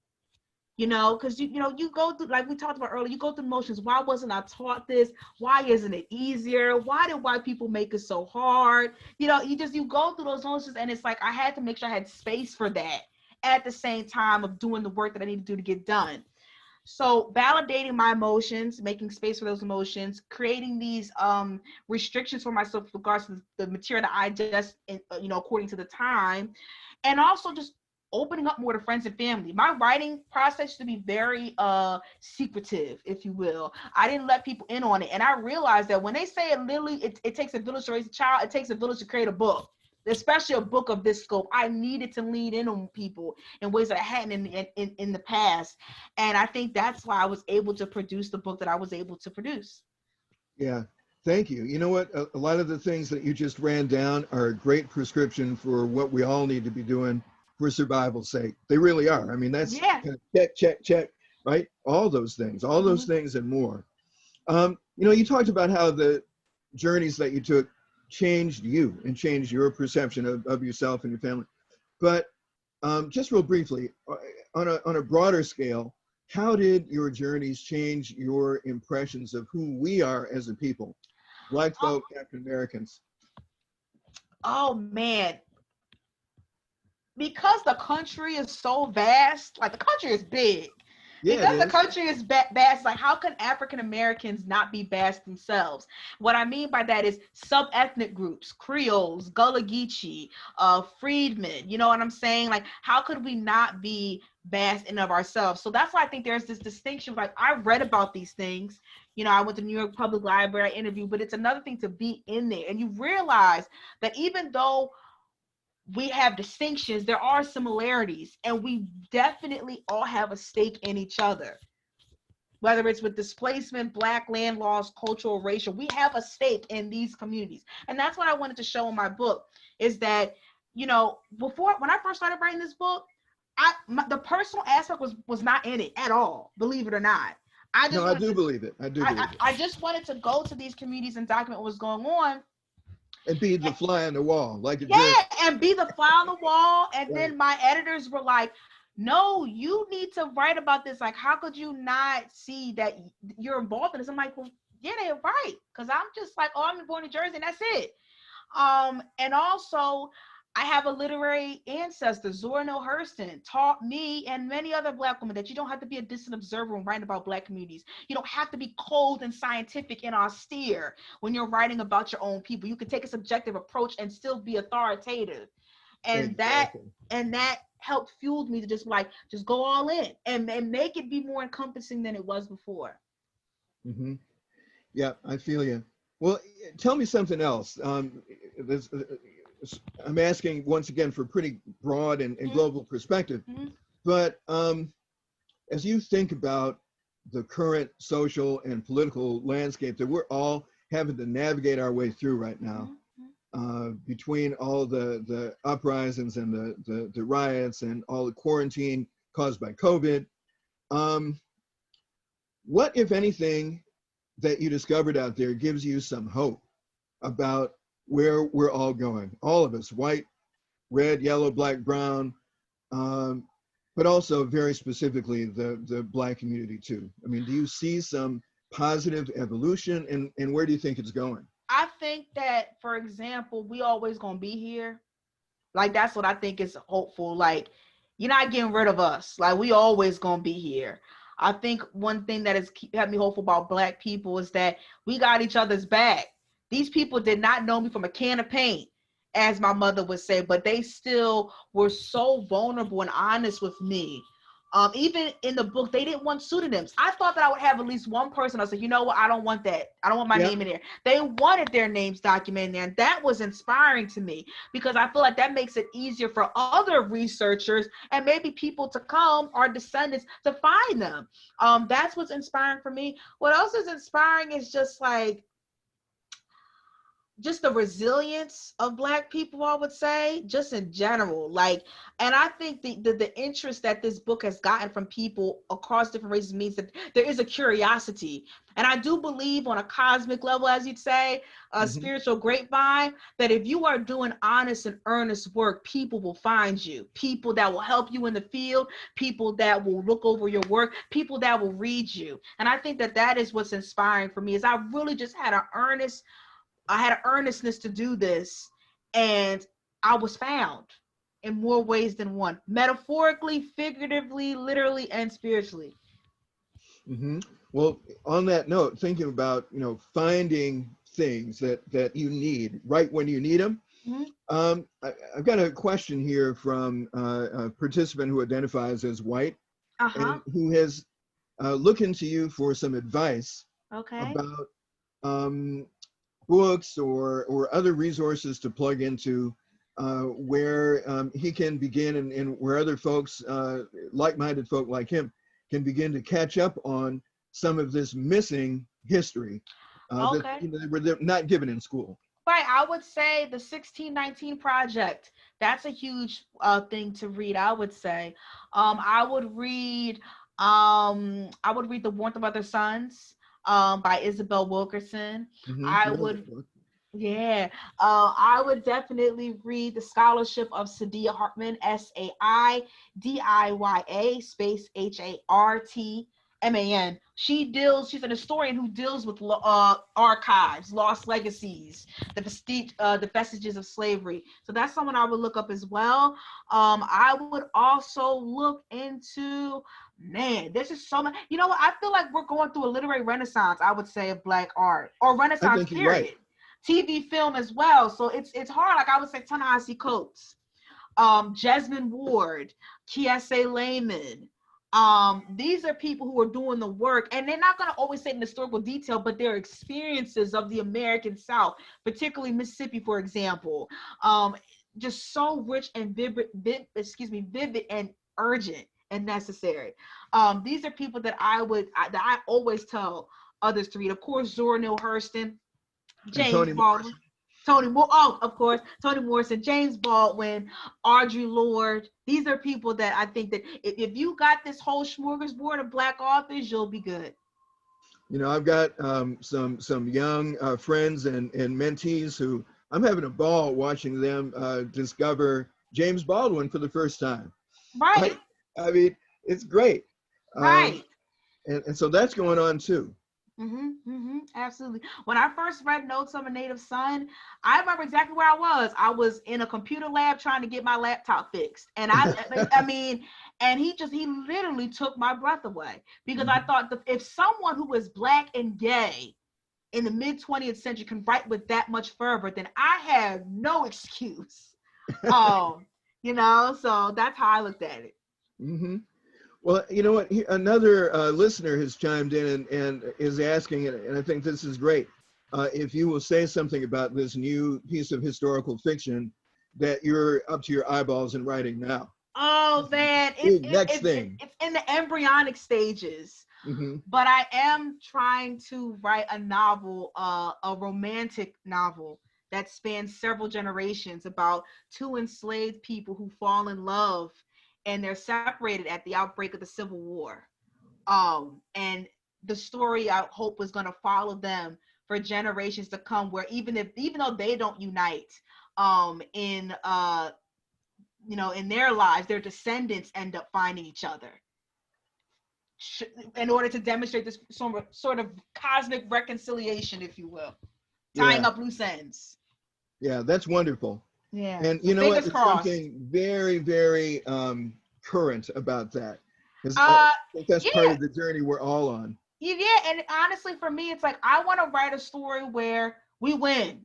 because you go through, like we talked about earlier, you go through emotions. Why wasn't I taught this? Why isn't it easier? Why did white people make it so hard? You go through those emotions, and it's like I had to make sure I had space for that at the same time of doing the work that I need to do to get done. So validating my emotions, making space for those emotions, creating these restrictions for myself with regards to the material that I digest, according to the time, and also just opening up more to friends and family. My writing process used to be very secretive, if you will. I didn't let people in on it. And I realized that when they say it takes a village to raise a child, it takes a village to create a book. Especially a book of this scope, I needed to lean in on people in ways that I hadn't in the past. And I think that's why I was able to produce the book that I was able to produce.
Yeah, thank you. You know what? A lot of the things that you just ran down are a great prescription for what we all need to be doing for survival's sake. They really are. I mean, that's kind of check, right? All those things and more. You talked about how the journeys that you took changed you and changed your perception of yourself and your family. But just real briefly, on a broader scale, how did your journeys change your impressions of who we are as a people, Black folk, African Americans?
Oh man, because the country is so vast, like the country is big.
Yeah, it
Because the
is.
country is vast, like how can African Americans not be vast themselves? What I mean by that is sub-ethnic groups, Creoles, Gullah Geechee, freedmen. You know what I'm saying? Like, how could we not be vast in of ourselves? So that's why I think there's this distinction. Like, I read about these things. You know, I went to New York Public Library, I interviewed, but it's another thing to be in there. And you realize that even though we have distinctions, there are similarities, and we definitely all have a stake in each other. Whether it's with displacement, Black land laws, cultural, racial, we have a stake in these communities. And that's what I wanted to show in my book is that, you know, before, when I first started writing this book, the personal aspect was not in it at all, believe it or not. I
No,
just
I
wanted
do
to,
believe it. I do believe it.
I just wanted to go to these communities and document what was going on.
And be the fly on the wall, like a jerk.
Yeah, and be the fly on the wall. And
Right.
then my editors were like, no, you need to write about this. Like, how could you not see that you're involved in this? I'm like, well, yeah, they're right. Because I'm just like, oh, I'm born in Jersey and that's it. And also, I have a literary ancestor, Zora Neale Hurston, taught me and many other Black women that you don't have to be a distant observer when writing about Black communities. You don't have to be cold and scientific and austere when you're writing about your own people. You can take a subjective approach and still be authoritative. And
Exactly.
that helped fueled me to just go all in and make it be more encompassing than it was before.
Hmm. Yeah, I feel you. Well, tell me something else. I'm asking once again for pretty broad and
Mm-hmm.
global perspective,
Mm-hmm.
but as you think about the current social and political landscape that we're all having to navigate our way through right now, between all the uprisings and the riots and all the quarantine caused by COVID, what, if anything, that you discovered out there gives you some hope about where we're all going, all of us, white, red, yellow, black, brown, but also very specifically the Black community too? I mean, do you see some positive evolution, and where do you think it's going?
I think that, for example, we always gonna be here. Like, that's what I think is hopeful. Like, you're not getting rid of us. Like, we always gonna be here. I think one thing that has kept me hopeful about Black people is that we got each other's back. These people did not know me from a can of paint, as my mother would say, but they still were so vulnerable and honest with me. Even in the book, they didn't want pseudonyms. I thought that I would have at least one person. I said, you know what? I don't want that. I don't want my
Yeah.
name in there. They wanted their names documented there. And that was inspiring to me because I feel like that makes it easier for other researchers and maybe people to come, our descendants, to find them. That's what's inspiring for me. What else is inspiring is just the resilience of Black people, I would say, just in general. Like, and I think the interest that this book has gotten from people across different races means that there is a curiosity. And I do believe on a cosmic level, as you'd say, a spiritual grapevine, that if you are doing honest and earnest work, people will find you. People that will help you in the field, people that will look over your work, people that will read you. And I think that that is what's inspiring for me, is I really just had an earnestness to do this, and I was found in more ways than one, metaphorically, figuratively, literally, and spiritually.
Hmm. Well, on that note, thinking about, finding things that you need right when you need them.
Mm-hmm.
I've got a question here from a participant who identifies as white
Uh-huh.
and who has looked into you for some advice
Okay.
about um, books or other resources to plug into, where he can begin, and where other folks, like-minded folk like him, can begin to catch up on some of this missing history that
Okay.
they're not given in school.
Right. I would say the 1619 Project. That's a huge thing to read, I would say. I would read The Warmth of Other Suns by Isabel Wilkerson. I
Love that
would
book.
Yeah, I would definitely read The Scholarship of Saidiya Hartman, Saidiya space Hartman. She's an historian who deals with archives, lost legacies, the vestiges of slavery. So that's someone I would look up as well. I would also look into, man, this is so much. You know what? I feel like we're going through a literary renaissance, I would say, of Black art, or
I
renaissance
think you're
period.
right.
TV, film as well. So it's hard. Like I would say, Ta-Nehisi Coates, Jesmyn Ward, Kiese Layman. These are people who are doing the work, and they're not going to always say in historical detail, but their experiences of the American South, particularly Mississippi, for example, just so rich and vivid and urgent and necessary. These are people that I always tell others to read. Of course, Zora Neale Hurston, James Baldwin. Of course, Toni Morrison, James Baldwin, Audre Lorde. These are people that I think that if you got this whole smorgasbord of Black authors, you'll be good.
You know, I've got some young friends and mentees who I'm having a ball watching them discover James Baldwin for the first time.
Right.
I mean, it's great.
Right.
And so that's going on too.
Absolutely. When I first read Notes of a Native Son, I remember exactly where I was. I was in a computer lab trying to get my laptop fixed, and I mean, and he literally took my breath away, because I thought that if someone who was Black and gay in the mid 20th century can write with that much fervor, then I have no excuse. You know, so that's how I looked at it.
Well, you know what? Another listener has chimed in and is asking, and I think this is great, if you will say something about this new piece of historical fiction that you're up to your eyeballs in writing now.
Oh man, it's in the embryonic stages. But I am trying to write a novel, a romantic novel that spans several generations, about two enslaved people who fall in love, and they're separated at the outbreak of the Civil War. And the story, I hope, is going to follow them for generations to come, where even though they don't unite in their lives, their descendants end up finding each other in order to demonstrate this sort of cosmic reconciliation, if you will, tying up loose ends.
Yeah, that's wonderful.
Yeah.
And you know what? There's something very, very current about that. Because I think that's part of the journey we're all on.
Yeah, and honestly, for me, it's like I want to write a story where we win.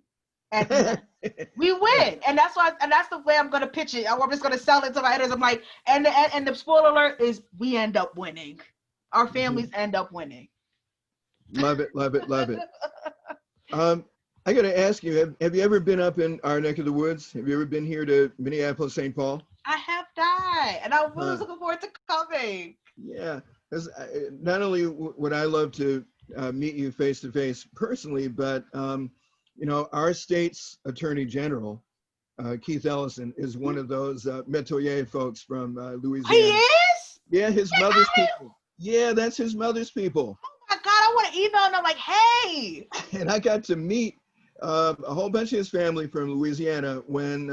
At the end. We win, and that's the way I'm gonna pitch it. I'm just gonna sell it to my editors. I'm like, and the spoiler alert is we end up winning. Our families end up winning.
Love it, love it, love it. I got to ask you, have you ever been up in our neck of the woods? Have you ever been here to Minneapolis, St. Paul?
I have not, and I'm really looking forward to coming.
Yeah, because not only would I love to meet you face to face personally, but you know, our state's Attorney General, Keith Ellison, is one of those Metoyer folks from Louisiana.
He is?
Yeah, his mother's people. Yeah, that's his mother's people.
Oh my God, I want to email them like, hey.
And I got to meet a whole bunch of his family from Louisiana when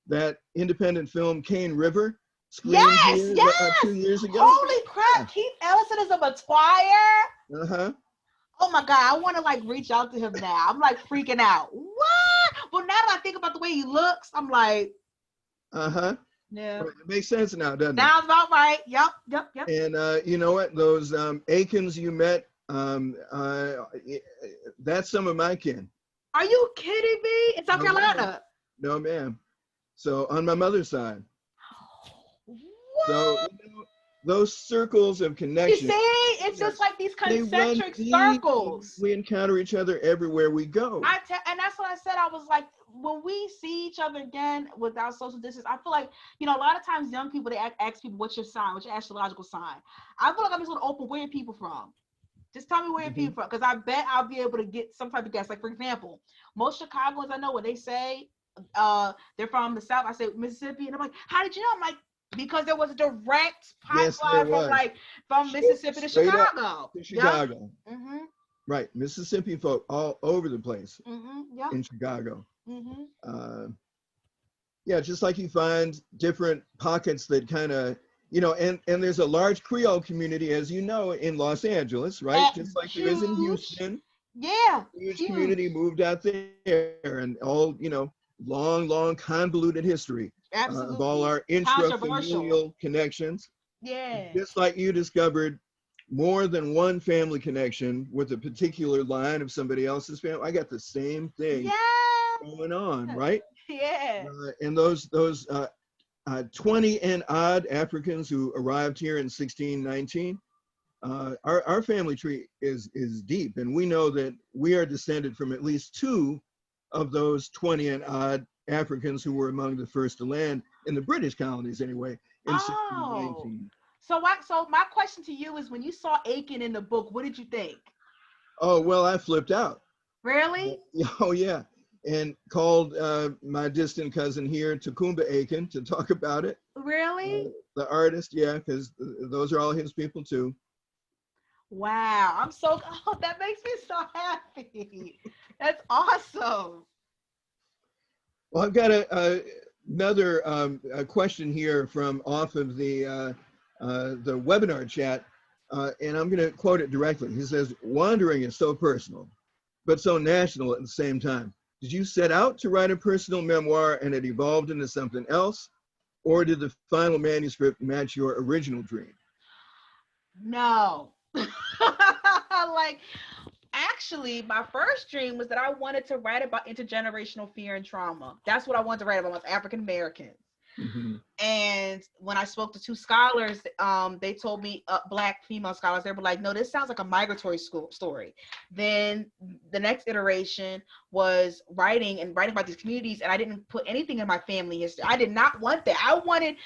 that independent film Cane River screened here 2 years ago.
Holy crap, Keith Ellison is a Metoyer? Oh my God, I want to like reach out to him now. I'm like freaking out. What? Well, now that I think about the way he looks, I'm like,
yeah. Well, it makes sense now, doesn't it?
Sounds about right. Yep.
And you know what? Those Aikens you met, that's some of my kin.
Are you kidding me? In South Carolina?
No, ma'am. So on my mother's side.
What?
So you know, those circles of connection.
You see, it's just like these concentric circles.
We encounter each other everywhere we go.
And that's what I said. I was like, when we see each other again without social distance, I feel like, you know, a lot of times young people, they ask people, what's your sign? What's your astrological sign? I feel like I'm just going to open, where are people from? Just tell me where you're people from, because I bet I'll be able to get some type of guess. Like, for example, most Chicagoans I know, when they say they're from the South, I say Mississippi, and I'm like, how did you know? I'm like, because there was a direct pipeline from Mississippi to Chicago.
To Chicago.
Yep.
Right, Mississippi folk all over the place in Chicago. Yeah, just like you find different pockets that kind of you know, and there's a large Creole community, as you know, in Los Angeles, right? Just like there is in
Huge.
Houston.
Yeah,
Huge
huge.
community moved out there, and all, you know, long convoluted history of all
Absolutely.
our
Controversial.
intrafamilial connections.
Yeah.
Just like you discovered more than one family connection with a particular line of somebody else's family, I got the same thing
Yeah.
going on, right?
Yeah.
And those 20 and odd Africans who arrived here in 1619, our family tree is deep, and we know that we are descended from at least two of those 20 and odd Africans who were among the first to land in the British colonies anyway in
Oh.
1619.
So my question to you is, when you saw Aiken in the book, what did you think?
Oh, well, I flipped out.
Really?
Oh, yeah. And called my distant cousin here, Tacumba Aiken, to talk about it.
Really?
The artist, yeah, because those are all his people too.
Wow. That makes me so happy. That's awesome.
Well, I've got another a question here from off of the webinar chat, and I'm going to quote it directly. He says, "Wandering is so personal, but so national at the same time. Did you set out to write a personal memoir and it evolved into something else, or did the final manuscript match your original dream?"
No. Like, actually, my first dream was that I wanted to write about intergenerational fear and trauma. That's what I wanted to write about, with African Americans.
Mm-hmm.
And when I spoke to two scholars, they told me, Black female scholars, they were like, no, this sounds like a migratory school story. Then the next iteration was writing about these communities, and I didn't put anything in my family history. I did not want that. I wanted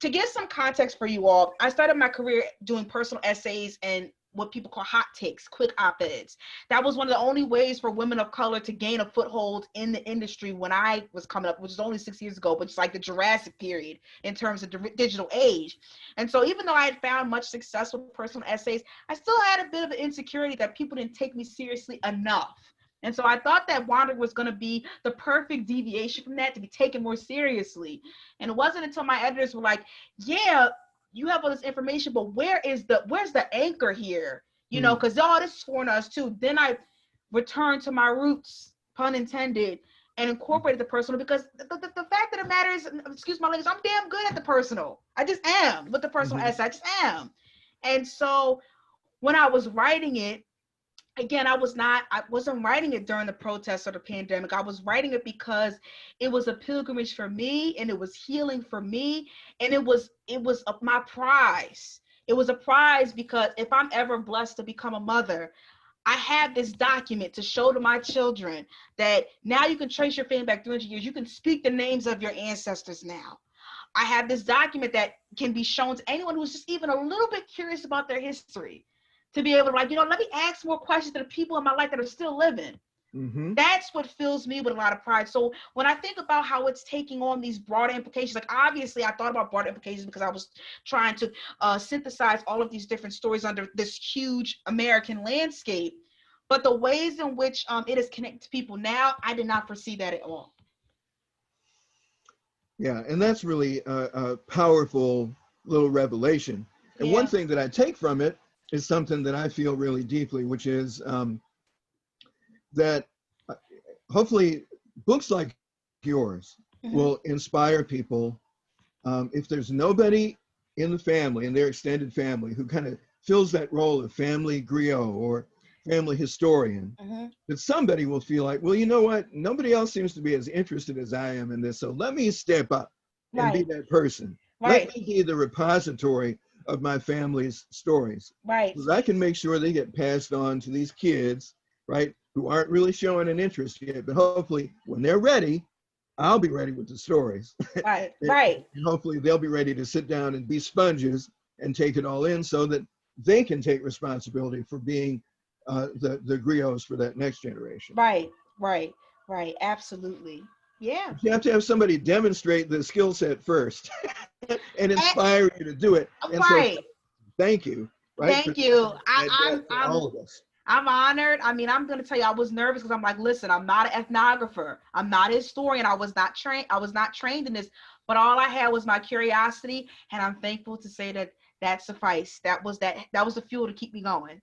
to give some context for you all. I started my career doing personal essays and what people call hot takes, quick op-eds. That was one of the only ways for women of color to gain a foothold in the industry when I was coming up, which is only 6 years ago, but it's like the Jurassic period in terms of the digital age. And so even though I had found much success with personal essays, I still had a bit of an insecurity that people didn't take me seriously enough. And so I thought that Wandering was going to be the perfect deviation from that, to be taken more seriously. And it wasn't until my editors were like, yeah, you have all this information, but where's the anchor here? You know, because all this is foreign to us too. Then I returned to my roots, pun intended, and incorporated the personal, because the fact of the matter is, excuse my language, I'm damn good at the personal. I just am with the personal essay. I just am. And so when I was writing it, again, I wasn't writing it during the protests or the pandemic. I was writing it because it was a pilgrimage for me, and it was healing for me. And it was my prize. It was a prize because if I'm ever blessed to become a mother, I have this document to show to my children that now you can trace your family back 300 years. You can speak the names of your ancestors now. I have this document that can be shown to anyone who's just even a little bit curious about their history, to be able to, like, let me ask more questions to the people in my life that are still living. That's what fills me with a lot of pride. So when I think about how it's taking on these broader implications, like, obviously I thought about broader implications because I was trying to synthesize all of these different stories under this huge American landscape. But the ways in which it is connected to people now, I did not foresee that at all.
Yeah, and that's really a powerful little revelation. And one thing that I take from it is something that I feel really deeply, which is that hopefully books like yours will inspire people. If there's nobody in the family, in their extended family, who kind of fills that role of family griot or family historian, that somebody will feel like, well, you know what? Nobody else seems to be as interested as I am in this. So let me step up and be that person. Let me be the repository of my family's stories. Because I can make sure they get passed on to these kids, right, who aren't really showing an interest yet. But hopefully when they're ready, I'll be ready with the stories. And hopefully they'll be ready to sit down and be sponges and take it all in, so that they can take responsibility for being the griots for that next generation.
Right. Absolutely. Yeah.
You have to have somebody demonstrate the skill set first and inspire you to do it. And so thank you.
Thank you.
All of us.
I'm honored. I mean, I'm going to tell you, I was nervous because I'm like, listen, I'm not an ethnographer. I'm not a historian. I was not trained in this. but all I had was my curiosity, and I'm thankful to say that that sufficed. That was the fuel to keep me going.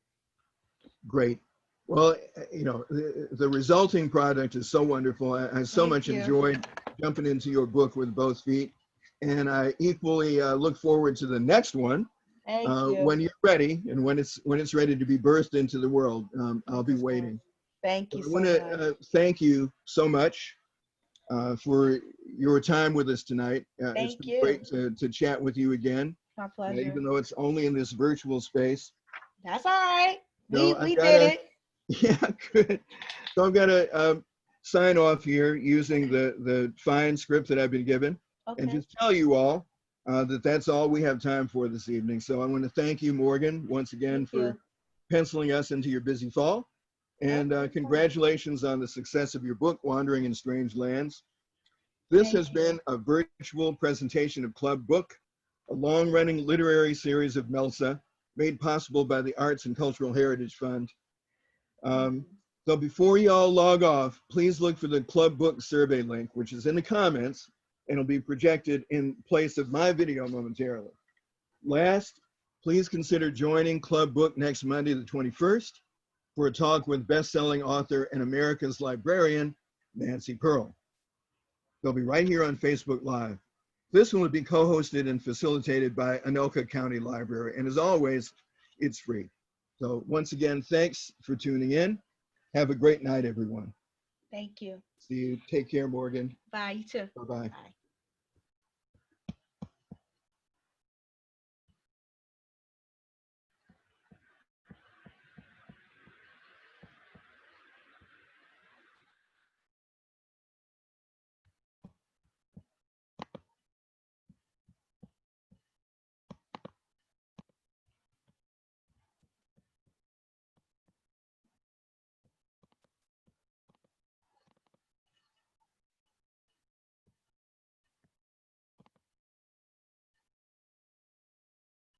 Great. Well, you know, the resulting product is so wonderful. I so much enjoyed jumping into your book with both feet, and I equally look forward to the next one when you're ready and when it's ready to be birthed into the world. I'll be waiting.
Thank you
so much. I want to thank you so much for your time with us tonight. It's been great to chat with you again.
My pleasure.
Even though it's only in this virtual space.
That's all right.
No,
we did it.
Yeah, good. So I'm gonna sign off here using the fine script that I've been given, and just tell you all that that's all we have time for this evening. So I want to thank you, Morgan, once again for penciling us into your busy fall, and congratulations on the success of your book, Wandering in Strange Lands. This has been a virtual presentation of Club Book, a long-running literary series of MELSA, made possible by the Arts and Cultural Heritage Fund. So before you all log off, please look for the Club Book survey link, which is in the comments, and it'll be projected in place of my video momentarily. Last, please consider joining Club Book next Monday, the 21st, for a talk with best-selling author and America's librarian, Nancy Pearl. They'll be right here on Facebook Live. This one will be co-hosted and facilitated by Anoka County Library, and as always, it's free. So once again, thanks for tuning in. Have a great night, everyone.
Thank you.
See you. Take care, Morgan.
Bye, you too.
Bye-bye.
Bye.